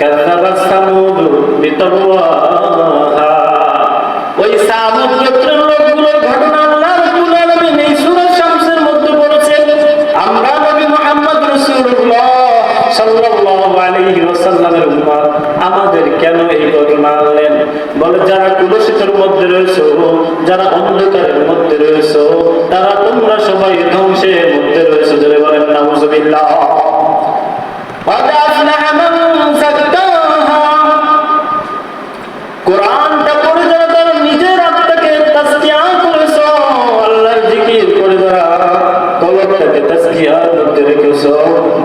কাযাবাত সামুদ বিতাগওয়াহা। ওই সামুদ গোত্রের লোকগুলোর ঘটনা আল্লাহ রাব্বুল আলামিন এই সূরা শামসের মধ্যে বলেছেন। আমরা নবী মুহাম্মদ রাসূলুল্লাহ সাল্লাল্লাহু আলাইহি ওয়াসাল্লামের উম্মত, আমাদের কেন এই ঘটনা আনলেন? বলে যারা কুলসিতের মধ্যে রয়েছে, যারা অন্ধকারের মধ্যে রয়েছে, তারা তোমরা সবাই ধ্বংসের মধ্যে রয়েছে। জোরে বলেন নাউযুবিল্লাহ। কোরআনটা পড়ে যারা তারা নিজের আত্মাকে তাসকিয়া করেছো, আল্লাহর জিকির করে যারা কলবটাকে তাসকিয়ার মধ্যে রেখেছো,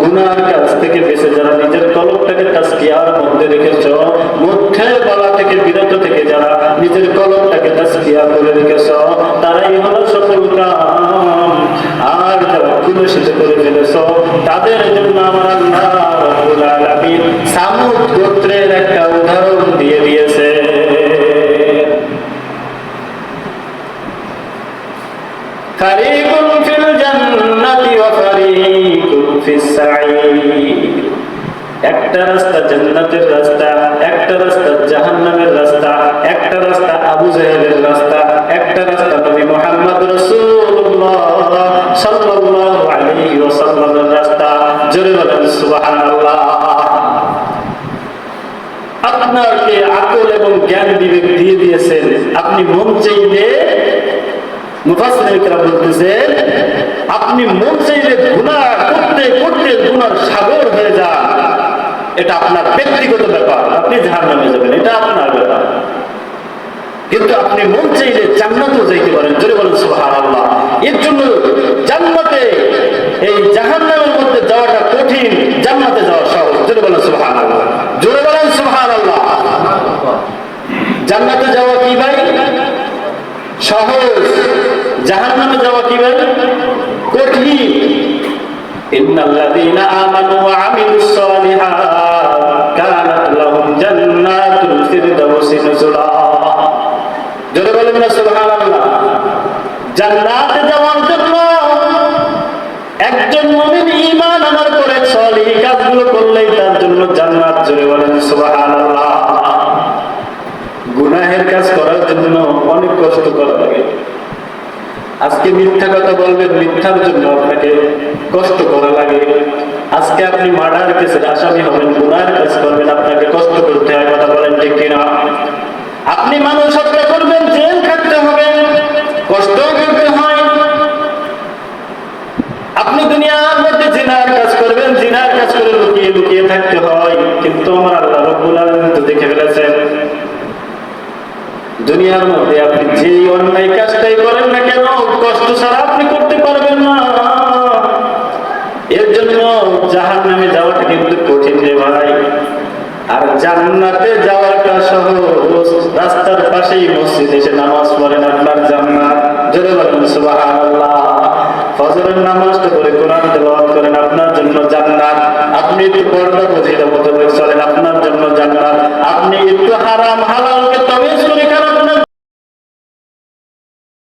গুনার কাজ থেকে বেঁচে যারা নিজের কলবটাকে তাসকিয়ার মধ্যে রেখেছো, মুখের বলা থেকে বিরত থেকে যারা নিজের কলবটাকে তাসকিয়া করে রেখেছো, তারাই হলো সফল কাম। আর যারা কুলসিত করে ফেলেছো, তাদের জন্য আমার আল্লাহ রাব্বুল আলামিন সামুদ গোত্রের একটা উদাহরণ দিয়ে দিয়েছে। ফারিকুন ফিল জান্নাতি ওয়া ফারিকুন ফিস সাঈর। একটা রাস্তা জান্নাতের রাস্তা, একটা রাস্তা জাহান্নামের রাস্তা, একটা রাস্তা আবু জাহেলের রাস্তা, একটা রাস্তা নবী মুহাম্মদ রাসূলুল্লাহ সাল্লাল্লাহু আলাইহি ওয়াসাল্লামের রাস্তা। জোরে বলেন সুবহানাল্লাহ। আপনাকে আকল এবং জ্ঞান বিবেক দিয়ে দিয়েছেন, আপনি মন চাইলে, মুফাসসিরিন কেরাম বলতেছেন, আপনি মন চাইলে গুনাহ করতে করতে গুনার সাগর হয়ে যান, এটা আপনার ব্যক্তিগত ব্যাপার, আপনি জাহান্নামে যাবেন, এটা আপনার ব্যাপার। কিন্তু আপনি মন চাইলে জান্নাতেও যাইতে পারেন। জোরে বলেন সুবহানাল্লাহ। এর জন্য জান্নাতে, এই জাহান্নামের মধ্যে যাওয়াটা কঠিন, জান্নাতে যাওয়া সহজ। জোরে বলেন সুবহানাল্লাহ। জোরে বলেন সুবহানাল্লাহ। জান্নাতে যাওয়া কি ভাই? সহজ। জাহান্নামে যাওয়া কি ভাই? কঠিন। ইন্নাল্লাযীনা আমানু ওয়া আমিলুস সালিহাত কানাত লাহুম জান্নাতুল ফিরদাউসি নুজুলা। জোরে বলেন না সুবহানাল্লাহ। জান্নাতে যাওয়ার জন্য একজন মুমিন ঈমান আনার পরে সলিহ কাজগুলো করলেই তার জন্য জান্নাত। জোরে বলেন সুবহানাল্লাহ। গুনাহের কাজ করার জন্য অনেক কষ্ট করা লাগে। আজকে মিথ্যা কথা বলবেন, মিথ্যার জন্য আপনাকে কষ্ট করা লাগে। আজকে আপনি মার্ডার কেসের আসামি হবেন, গুনাহের কাজ করবেন, আপনাকে কষ্ট করতে হয়। কথা বলেন ঠিক কিনা? আপনি মানুষ হত্যা করবেন, জেল খাটতে হবে, কষ্ট করতে হয়। আপনি দুনিয়ার মধ্যে জিনার কাজ করবেন, জিনার কাজ করে লুকিয়ে লুকিয়ে থাকতে হয়। কিন্তু আমার আল্লাহ রাব্বুল আলামিন তো দেখে ফেলেছেন। দুনিয়ার মধ্যে আপনি যে অন্যায় কাজটাই করেন না কেন, কষ্ট ছাড়া আপনি করতে পারবেন না। এর জন্য জাহান্নামে যাওয়াটা কিন্তু কঠিন রে ভাই, আর জান্নাতে যাওয়াটা সহজ। রাস্তার পাশেই মসজিদ, এসে নামাজ পড়েন, আপনার জান্নাত। জোরে বলেন সুবহানাল্লাহ। ফজরের নামাজটা পড়ে কোরআন তেলাওয়াত করেন, আপনার জন্য জান্নাত। আপনি পর্দা